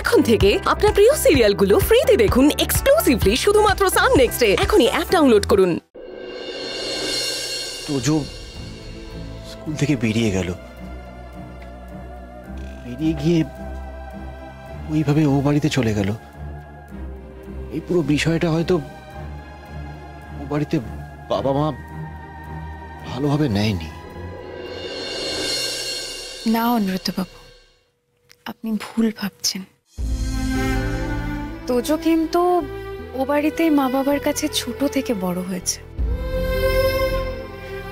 এখন থেকে আপনার প্রিয় সিরিয়ালগুলো ফ্রিতে দেখুন এক্সক্লুসিভলি শুধুমাত্র সান নেক্সটে। এখনই অ্যাপ ডাউনলোড করুন। তোজো স্কুল থেকে বেরিয়ে গেল, বেরিয়ে গিয়ে ওইভাবে ও বাড়িতে চলে গেল। এই পুরো বিষয়টা হয়তো ও বাড়িতে বাবা মা ভালোভাবে নেয়নি। না অনুব্রতবাবু, আপনি ভুল ভাবছেন। তোজো কিন্তু ও বাড়িতে মা বাবার কাছে ছোট থেকে বড় হয়েছে।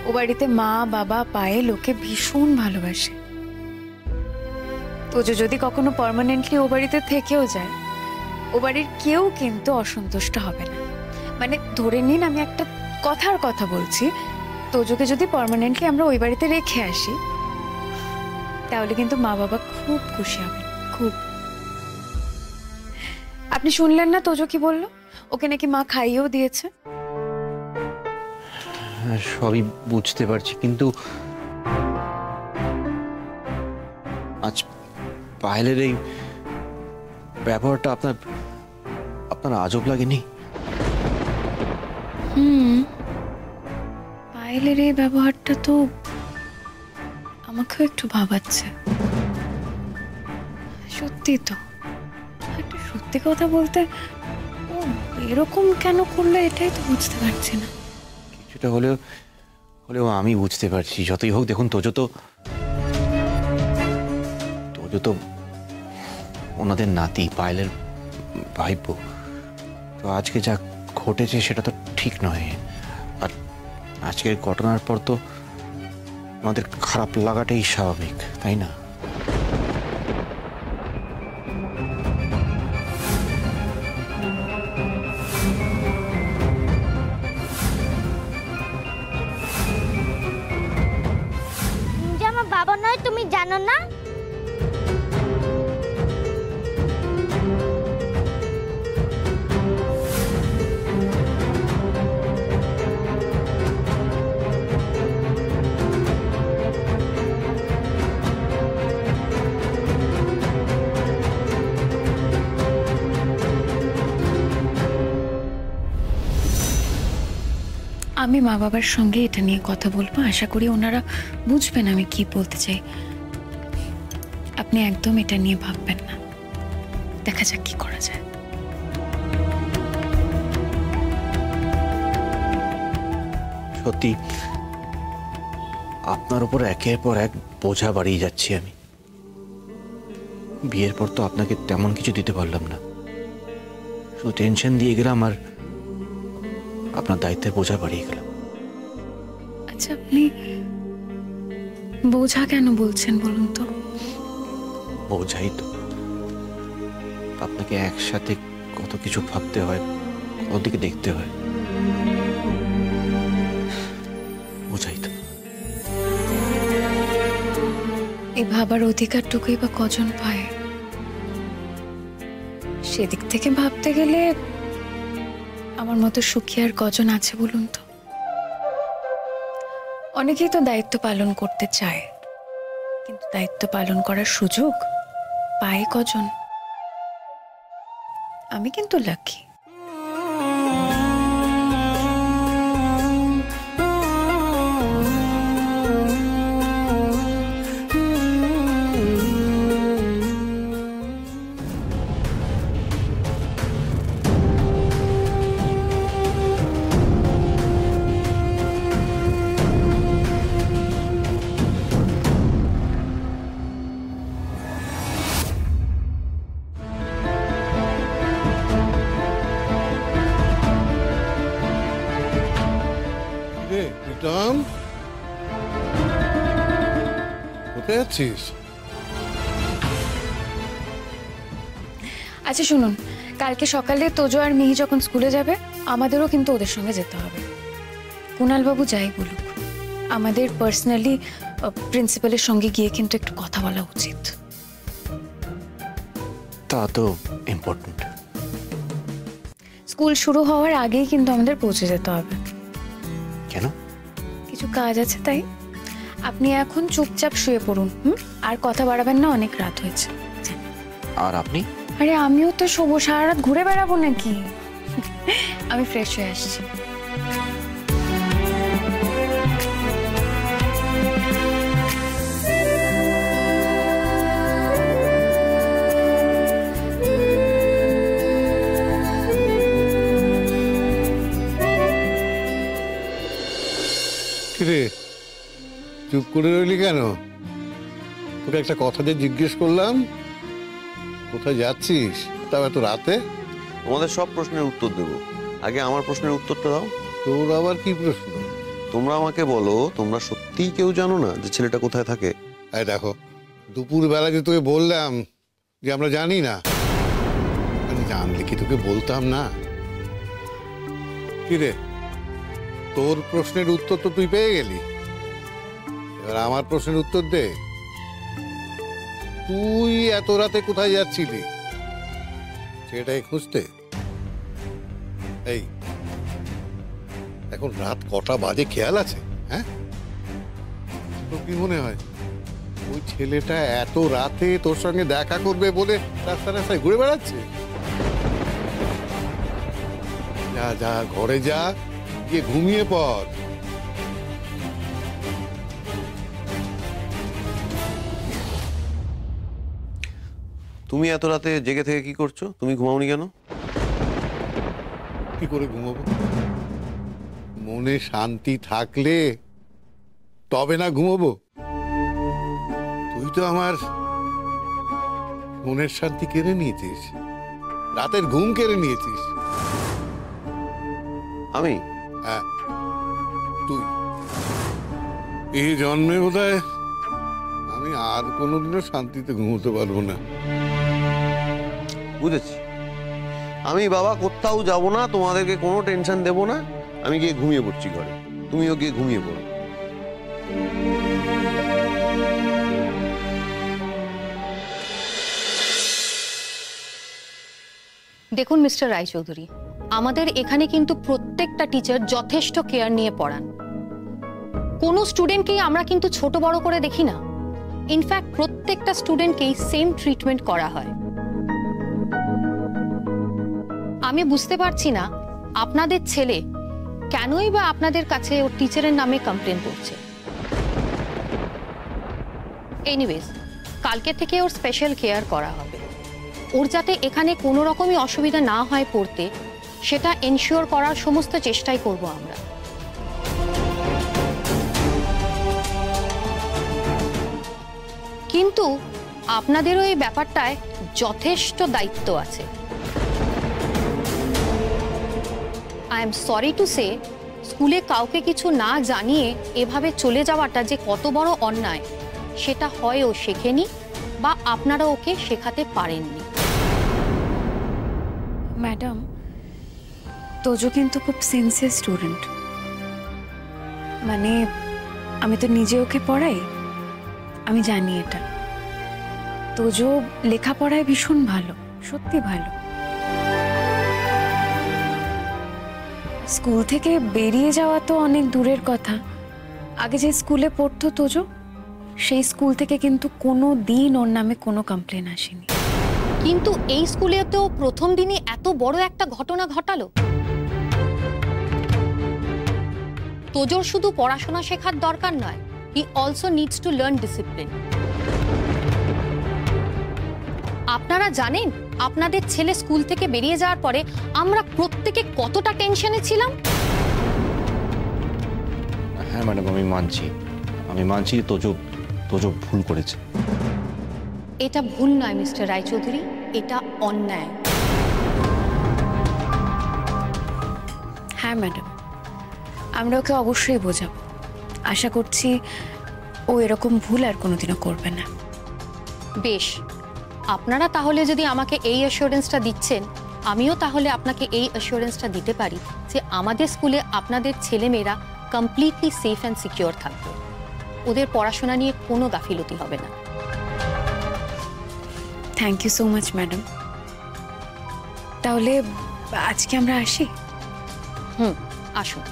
ও বাড়িতে মা বাবা পায়ে লোকে ভীষণ ভালোবাসে। তোজো যদি কখনো পার্মানেন্টলি ও বাড়িতে থেকেও যায়, ও বাড়ির কেউ কিন্তু অসন্তুষ্ট হবে না। মানে ধরে নিন, আমি একটা কথার কথা বলছি, তোজোকে যদি পার্মানেন্টলি আমরা ওই বাড়িতে রেখে আসি, তাহলে কিন্তু মা বাবা খুব খুশি হবে, খুব। আপনি শুনলেন না তোজো কি বললো? ওকে নাকি মা খাইয়েও দিয়েছে। সবই বুঝতে পারছি, কিন্তু আজ পায়েলের এই ব্যবহারটা আপনার আজব লাগেনি? পায়েলের এই ব্যবহারটা তো আমাকেও একটু ভাবাচ্ছে। সত্যি তো, একটা সত্যি কথা বলতে ও এরকম কেন করলো এটাই তো বুঝতে পারছি না। কিছুটা হলেও আমি বুঝতে পারছি। যতই হোক, দেখুন তোজো তো ওনাদের নাতি, পায়েলের ভাইপো। তো আজকে যা ঘটেছে সেটা তো ঠিক নয়। আর আজকের ঘটনার পর তো আমাদের খারাপ লাগাটাই স্বাভাবিক, তাই না? আমার বাবা নয়, তুমি জানো না? আমি মা বাবার সঙ্গে এটা নিয়ে কথা বলবো, আশা করি ওনারা বুঝবেন আমি কি বলতে চাই। আপনি একদম এটা নিয়ে ভাববেন না, দেখা যাক কি করা যায়। সত্যি আপনার উপর একের পর এক বোঝা বাড়িয়ে যাচ্ছি আমি। বিয়ের পর তো আপনাকে তেমন কিছু দিতে পারলাম না, শুধু টেনশন দিয়ে গেলাম আর আপনার দায়িত্বের বোঝা বাড়িয়ে গেলাম। আচ্ছা, আপনি বোঝা কেন বলছেন বলুন তো? বোঝাই তো, আপনাকে একসাথে কত কিছু ভাবতে হয়, কত দিকে দেখতে হয়, বোঝাই তো। এই ভাবার অধিকারটুকুই বা কজন পায়? সেদিক থেকে ভাবতে গেলে আমার মতো সুখী আর কজন আছে বলুন তো? অনেকেই তো দায়িত্ব পালন করতে চায়, কিন্তু দায়িত্ব পালন করার সুযোগ পায় কজন? আমি কিন্তু লাকি। প্রীতম, কোথায় আছিস? আচ্ছা শুনুন, কালকে সকালে তোজো আর মিহি যখন স্কুলে যাবে, আমাদেরও কিন্তু ওদের সঙ্গে যেতে হবে। কুণাল বাবু যাই বলুক, আমাদের পার্সোনালি প্রিন্সিপালের সঙ্গে গিয়ে কিন্তু একটু কথা বলা উচিত। তা তো ইম্পর্টেন্ট। স্কুল শুরু হওয়ার আগেই কিন্তু আমাদের পৌঁছে যেতে হবে। কেন? কিছু কাজ আছে তাই। আপনি এখন চুপচাপ শুয়ে পড়ুন, আর কথা বাড়াবেন না, অনেক রাত হয়েছে। আর আপনি? আরে আমিও তো শোবো, সারা রাত ঘুরে বেড়াবো নাকি? আমি ফ্রেশ হয়ে আসছি। কিরে চুপ করে রইলি কেন? তোকে একটা কথা যে জিজ্ঞেস করলাম, কোথায় যাচ্ছিস তাও এত রাতে? তোমাদের সব প্রশ্নের উত্তর দেব, আগে আমার প্রশ্নের উত্তরটা দাও। তোর আবার কি প্রশ্ন? তোমরা আমাকে বলো, তোমরা সত্যিই কেউ জানো না যে ছেলেটা কোথায় থাকে? এই দেখো, দুপুর বেলা যে তোকে বললাম যে আমরা জানি না, আমি জানলে কি তোকে বলতাম না? কিরে, তোর প্রশ্নের উত্তর তো তুই পেয়ে গেলি, এবার আমার প্রশ্নের উত্তর দে। তুই এত রাতে কোথায় যাচ্ছিলি সেটাই খুঁজতে? এই এখন রাত কটা বাজে খেয়াল আছে? হ্যাঁ, তোর কি মনে হয় ওই ছেলেটা এত রাতে তোর সঙ্গে দেখা করবে বলে রাস্তা রাস্তায় ঘুরে বেড়াচ্ছে? যা যা, ঘরে যা, গিয়ে ঘুমিয়ে পড়। তুমি এত রাতে জেগে থেকে কি করছো? তুমি ঘুমাওনি কেন? কি করে ঘুমাবো? মনে শান্তি থাকলে তবে না ঘুমাবো? তুই তো আমার মনের শান্তি কেড়ে নিয়েছিস, রাতের ঘুম কেড়ে নিয়েছিস। আমি? হ্যাঁ, তুই। এই জন্মে বোধহয় আমি আর কোনোদিনও শান্তিতে ঘুমোতে পারবো না। বুঝেছি। আমি বাবা কোথাও যাব না, তোমাদেরকে কোনো টেনশন দেব না, আমি গিয়ে ঘুমিয়ে পড়ছি ঘরে, তুমিও গিয়ে ঘুমিয়ে পড়ো। দেখুন মিস্টার রায়চৌধুরী, আমাদের এখানে কিন্তু প্রত্যেকটা টিচার যথেষ্ট কেয়ার নিয়ে পড়ান। কোনো স্টুডেন্টকেই আমরা কিন্তু ছোট বড় করে দেখি না। ইনফ্যাক্ট প্রত্যেকটা স্টুডেন্টকেই সেম ট্রিটমেন্ট করা হয়। আমি বুঝতে পারছি না আপনাদের ছেলে কেনই বা আপনাদের কাছে ওর টিচারের নামে কমপ্লেন করছে। এনিওয়েজ, কালকে থেকে ওর স্পেশাল কেয়ার করা হবে। ওর যাতে এখানে কোনো রকমই অসুবিধা না হয় পড়তে, সেটা এনশিওর করার সমস্ত চেষ্টাই করব আমরা। কিন্তু আপনাদেরও এই ব্যাপারটায় যথেষ্ট দায়িত্ব আছে। I am sorry to say, স্কুলে কাউকে কিছু না জানিয়ে এভাবে চলে যাওয়াটা যে কত বড় অন্যায়, সেটা হয় ও শেখেনি বা আপনারা ওকে শেখাতে পারেননি। ম্যাডাম, তোজো কিন্তু খুব সিনসিয়ার স্টুডেন্ট। মানে আমি তো নিজে ওকে পড়াই, আমি জানি এটা। তোজো লেখাপড়ায় ভীষণ ভালো, সত্যি ভালো। স্কুল থেকে বেরিয়ে যাওয়া তো অনেক দূরের কথা, আগে যে স্কুলে পড়তো তোজো, সেই স্কুল থেকে কিন্তু কোনো দিন ওর নামে কোনো কমপ্লেন আসেনি। কিন্তু এই স্কুলে তো প্রথম দিনই এত বড় একটা ঘটনা ঘটালো। তোজোর শুধু পড়াশোনা শেখার দরকার নয়, he also needs to learn discipline. আপনারা জানেন আপনাদের ছেলে স্কুল থেকে বেরিয়ে যাওয়ার পরে আমরা প্রত্যেকে কতটা টেনশনে ছিলাম। হ্যাঁ ম্যাডাম, আমি মানছি তোজো ভুল করেছে। এটা ভুল নয় মিস্টার রায়চৌধুরী, এটা অন্যায়। হ্যাঁ ম্যাডাম, আমরা ওকে অবশ্যই বোঝাবো। আশা করছি ও এরকম ভুল আর কোনোদিনও করবে না। বেশ, আপনারা তাহলে যদি আমাকে এই অ্যাসিওরেন্সটা দিচ্ছেন, আমিও তাহলে আপনাকে এই অ্যাসিওরেন্সটা দিতে পারি যে আমাদের স্কুলে আপনাদের ছেলেমেয়েরা কমপ্লিটলি সেফ অ্যান্ড সিকিউর থাকবে। ওদের পড়াশোনা নিয়ে কোনো গাফিলতি হবে না। Thank you so much madam. তাহলে আজকে আমরা আসি? আসুন,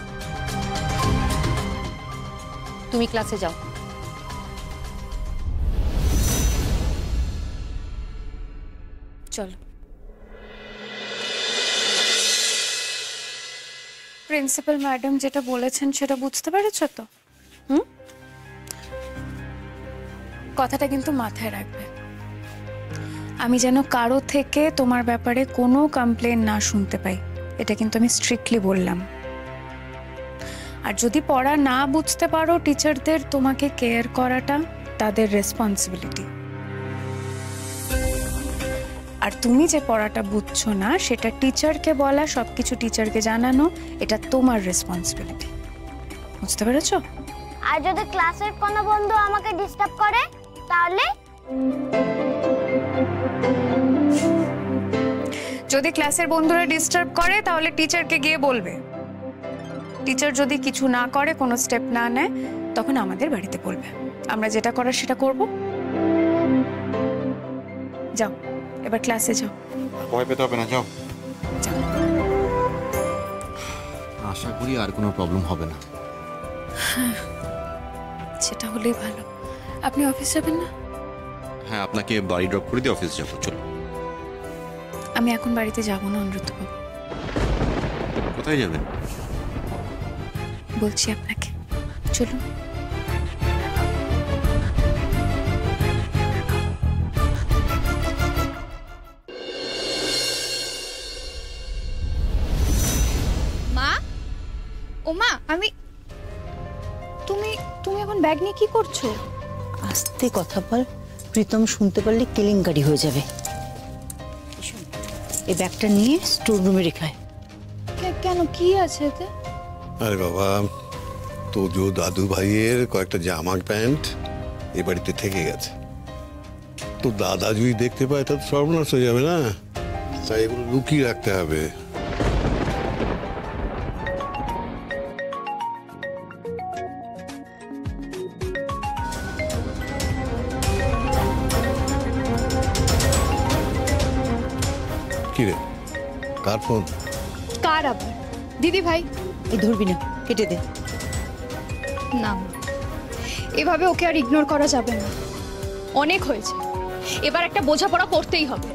তুমি ক্লাসে যাও। চলো। প্রিন্সিপাল ম্যাডাম যেটা বলেছেন সেটা বুঝতে পেরেছো তো? কথাটা কিন্তু মাথায় রাখবে। আমি যেন কারো থেকে তোমার ব্যাপারে কোনো কমপ্লেন না শুনতে পাই, এটা কিন্তু আমি স্ট্রিক্টলি বললাম। আর যদি পড়া না বুঝতে পারো, টিচারদের তোমাকে কেয়ার করাটা তাদের রেসপন্সিবিলিটি। আর তুমি যে পড়াটা বুঝছো না সেটা টিচারকে বলা, সবকিছু টিচারকে জানানো, এটা তোমার রেসপন্সিবিলিটি। বুঝতে পেরেছো? আর যদি ক্লাসের কোনো বন্ধু আমাকে ডিস্টার্ব করে তাহলে? যদি ক্লাসের বন্ধুরা ডিস্টার্ব করে তাহলে টিচারকে গিয়ে বলবে। টিচার যদি কিছু না করে, কোনো স্টেপ না নেয়, তখন আমাদের বাড়িতে বলবে। আমরা যেটা করার সেটা করব। যাও, এবার ক্লাসে যাও। ভয় পেতে হবে না, যাও। যাও। আশা করি আর কোনো প্রবলেম হবে না। সেটা হলেই ভালো। আপনি অফিস যাবেন না? হ্যাঁ, আপনাকে বাড়ি ড্রপ করে দিয়ে অফিস যাবো। চলো। আমি এখন বাড়িতে যাব না অনুরুদ্ধবাবু। কোথায় যাবেন? বলছি আপনাকে, চলুন। মা, ও মা, তুমি তুমি এখন ব্যাগ নিয়ে কি করছো? আস্তে কথা বল, প্রীতম শুনতে পারলে কেলেঙ্কারি হয়ে যাবে। এই ব্যাগটা নিয়ে স্টোর রুমে রেখায়। কেন, কি আছে এতে? আরে বাবা, তোজো দাদু ভাইয়ের কয়েকটা জামা প্যান্ট এ বাড়িতে থেকে গেছে। তো দাদা যদি দেখতে পায় তাহলে সর্বনাশ হয়ে যাবে না, তাই এগুলো লুকিয়ে রাখতে হবে। কিরে, কার ফোন? কার আবার? দিদি ভাই। এই ধরবি না, কেটে দে। না, এভাবে ওকে আর ইগনোর করা যাবে না। অনেক হয়েছে, এবার একটা বোঝাপড়া করতেই হবে।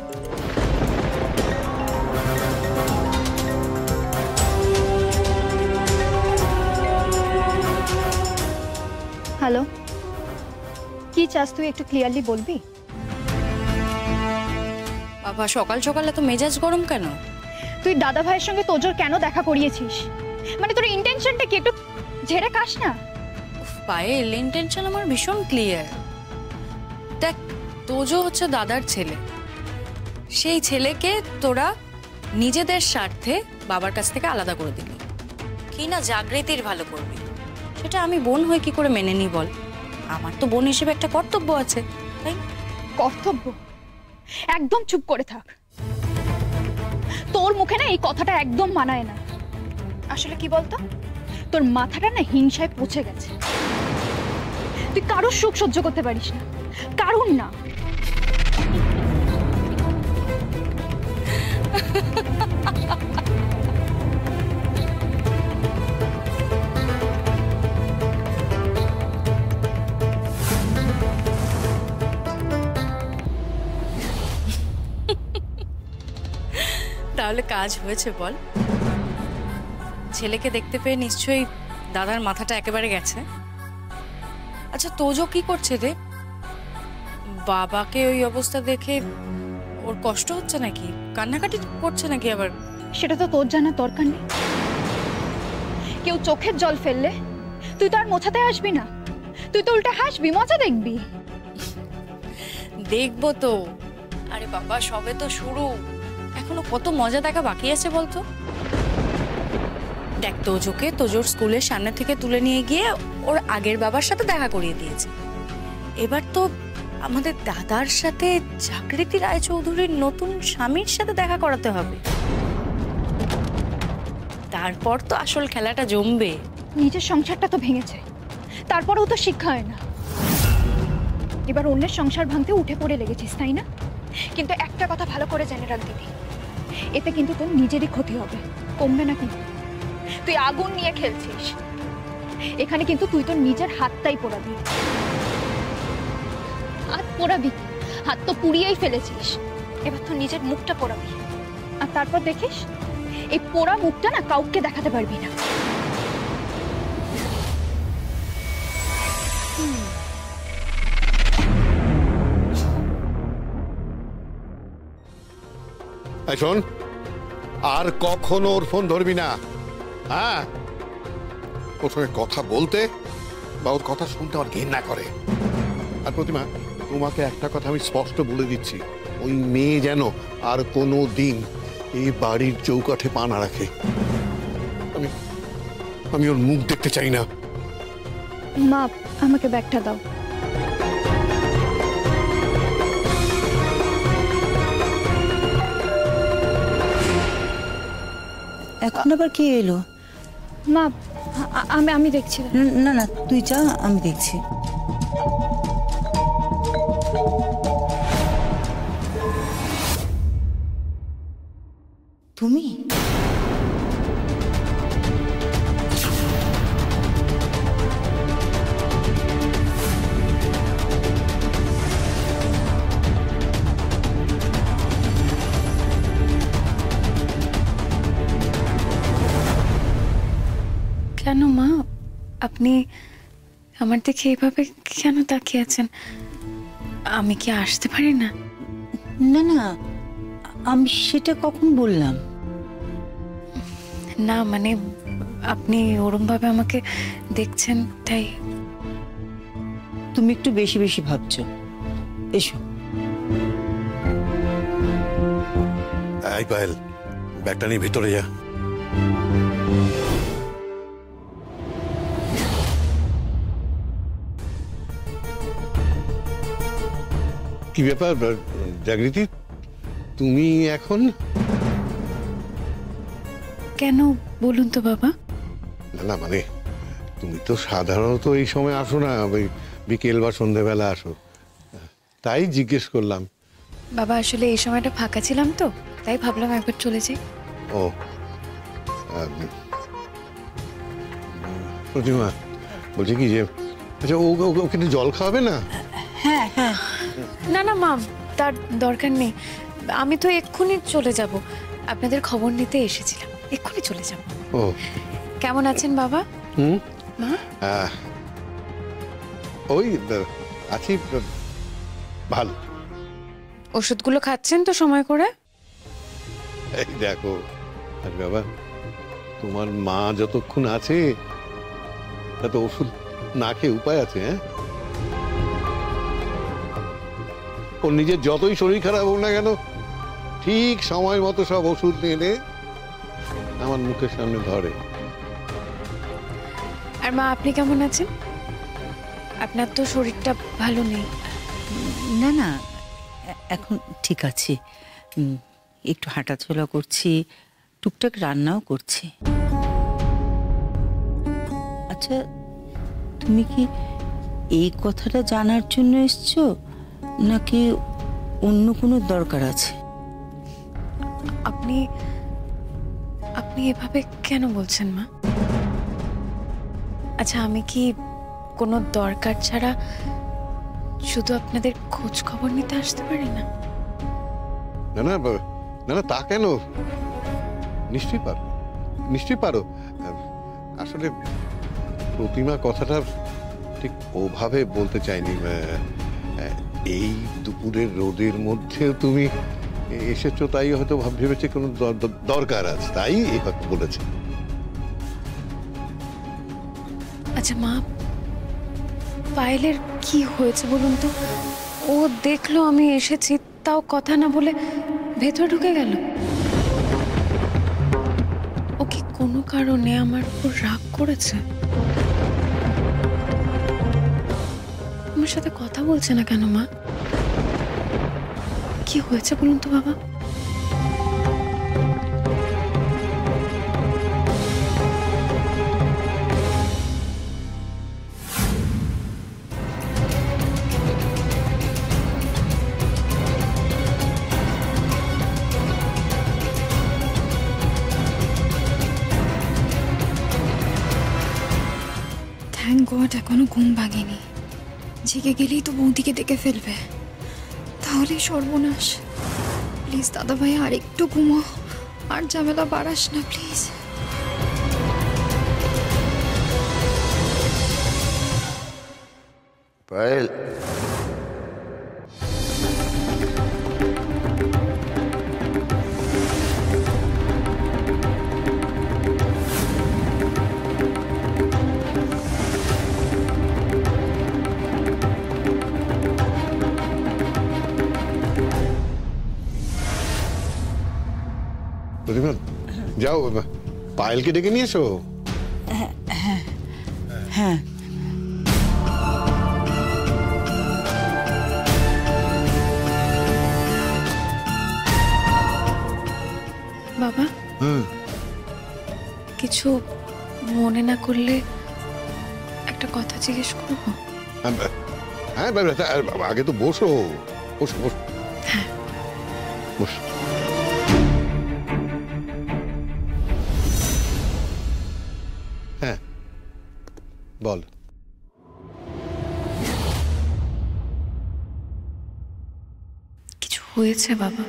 হ্যালো, কি চাস তুই, একটু ক্লিয়ারলি বলবি? বাবা, সকাল সকাল এত মেজাজ গরম কেন? তুই দাদা ভাইয়ের সঙ্গে তোজোর কেন দেখা করিয়েছিস? মানে তোর ইন্টেনশনটা কি, একটু ঝেড়ে কাস না। পায়েল, ইন্টেনশন আমার ভীষণ ক্লিয়ার। দেখ, তোজো হচ্ছে দাদার ছেলে। সেই ছেলেকে তোরা নিজেদের স্বার্থে বাবার কাছ থেকে আলাদা করে দিবি কি না জাগৃতির ভালো করবি, সেটা আমি বোন হয়ে কি করে মেনে নিই বল? আমার তো বোন হিসেবে একটা কর্তব্য আছে, তাই? কর্তব্য? একদম চুপ করে থাক। তোর মুখে না এই কথাটা একদম মানায় না। আসলে কি বলতো, তোর মাথাটা না হিংসায় পচে গেছে। তুই কারোর সুখ সহ্য করতে পারিস না, কারণ না। তাহলে কাজ হয়েছে বল? ছেলেকে দেখতে পেয়ে নিশ্চয়ই দাদার মাথাটা একেবারে গেছে। আচ্ছা, তোজো কি করছে রে? বাবাকে ওই অবস্থা দেখে ওর কষ্ট হচ্ছে নাকি, কান্নাকাটি করছে নাকি আবার? সেটা তো তোর জানার দরকার নেই। কেউ চোখের জল ফেললে তুই তো আর মোছাতে আসবি না, তুই তো উল্টা হাসবি, মজা দেখবি। দেখবো তো। আরে বাবা, সবে তো শুরু, এখনো কত মজা দেখা বাকি আছে বলতো। দেখ, তোজোকে তোজোর স্কুলের সামনে থেকে তুলে নিয়ে গিয়ে ওর আগের বাবার সাথে দেখা করিয়ে দিয়েছে। এবার তো আমাদের দাদার সাথে জাগৃতি রায়চৌধুরীর নতুন স্বামীর সাথে দেখা করাতে হবে। তারপর তো আসল খেলাটা জমবে। নিজের সংসারটা তো ভেঙেছে, তারপরেও তো শিক্ষা হয় না। এবার অন্যের সংসার ভাঙতে উঠে পড়ে লেগেছিস, তাই না? কিন্তু একটা কথা ভালো করে জেনে রাখ দিদি, এতে কিন্তু তোর নিজেরই ক্ষতি হবে, কমবে না কিন্তু। তুই আগুন নিয়ে খেলছিস, এখানে কিন্তু তুই তোর নিজের হাতটাই পোড়াবি। হাত পোড়াবি, হাত তো পুড়িয়েই ফেলেছিস, এবার তো নিজের মুখটা পোড়াবি। আর তারপর দেখিস এই পোড়া মুখটা না কাউকে দেখাতে পারবি না। শোন, আর কখনো ওর ফোন ধরবি না। হ্যাঁ, ওর সঙ্গে কথা বলতে বা ওর কথা শুনতে আমার ঘৃণা করে। আর প্রতিমা, তোমাকে একটা কথা আমি স্পষ্ট বলে দিচ্ছি, ওই মেয়ে যেন আর কোনো দিন এই বাড়ির চৌকাঠে পা না রাখে। আমি ওর মুখ দেখতে চাই না। মা, আমাকে ব্যাগটা দাও। এখন আবার কে এলো? মা, আমি দেখছি। না না, তুই যা, আমি দেখছি। তুমি? কেন মা, আপনি আমার দিকে এইভাবে কেন তাকিয়ে আছেন? আমি কি আসতে পারি না? না না, আমি সেটা কখন বললাম? না মানে আপনি ওরম ভাবে আমাকে দেখছেন তাই। তুমি একটু বেশি বেশি ভাবছো। এসো। এই পায়েল, ব্যাগটা নিয়ে ভিতরে যা। কি ব্যাপার জাগৃতি, তুমি এখন? কেন বলুন তো বাবা? না মানে তুমি তো সাধারণত এই সময় আসো না, ওই বিকেল বা সন্ধ্যেবেলা আসো, তাই জিজ্ঞেস করলাম। বাবা আসলে এই সময়টা ফাঁকা ছিলাম তো, তাই ভাবলাম একবার চলে যাই। ও প্রতিমা, বলছি কি যে আচ্ছা ও কিন্তু জল খাওয়াবে না? হ্যাঁ হ্যাঁ। না না মা, তার দরকার নেই। আমি তো এক্ষুনি চলে যাব, আপনাদের খবর নিতে এসেছিলাম, এক্ষুনি চলে যাব। ও কেমন আছেন বাবা? মা ওই আছি ভালো। ওষুধগুলো খাচ্ছেন তো সময় করে? এই দেখো আরে বাবা, তোমার মা যতক্ষণ আছে তত ওষুধ না খেয়ে উপায় আছে? হ্যাঁ, ওর নিজের যতই শরীর খারাপ হোক না কেন, ঠিক সময় মতো সব ওষুধ এনে আমার মুখের সামনে ধরে। আর মা আপনি কেমন আছেন? আপনার তো শরীরটা ভালো নেই। না না, এখন ঠিক আছে। একটু হাঁটাচলা করছি, টুকটাক রান্নাও করছি। আচ্ছা, তুমি কি এই কথাটা জানার জন্য এসছো নাকি অন্য কোনো দরকার আছে? আপনি আপনি এভাবে কেন বলছেন মা? আচ্ছা, আমি কি কোনো দরকার ছাড়া শুধু আপনাদের খোঁজ খবর নিতে আসতে পারি না? না না না না, তা কেন? নিশ্চয়ই পারো, নিশ্চয়ই পারো। আসলে প্রতিমা কথাটা ঠিক ওভাবে বলতে চাইনি। এই দুপুরের রোদের মধ্যেও তুমি এসেছো, তাই হয়তো ভেবেছে কোনো দরকার আছে, তাই এইভাবে বলেছে। আচ্ছা মা, পায়েলের কি হয়েছে বলুন তো? ও দেখলো আমি এসেছি, তাও কথা না বলে ভেতরে ঢুকে গেল। ও কি কোনো কারণে আমার উপর রাগ করেছে? আমার সাথে কথা বলছে না কেন মা? কি হয়েছে বলুন তো বাবা? থ্যাংক গড এখনো ঘুম ভাঙেনি। জেগে গেলেই তো বৌদিকে দেখে ফেলবে, তাহলে সর্বনাশ। প্লিজ দাদা ভাই আর একটু ঘুমো, আর ঝামেলা বাড়াস না প্লিজ। পায়েল, প্রতিমা যাও, পায়েলকে ডেকে নিয়ে এসো। হ্যাঁ বাবা, কিছু মনে না করলে একটা কথা জিজ্ঞেস করবো? হ্যাঁ আগে তো বসো বসো বসো বসো। হ্যাঁ বল। কিছু হয়েছে বাবা?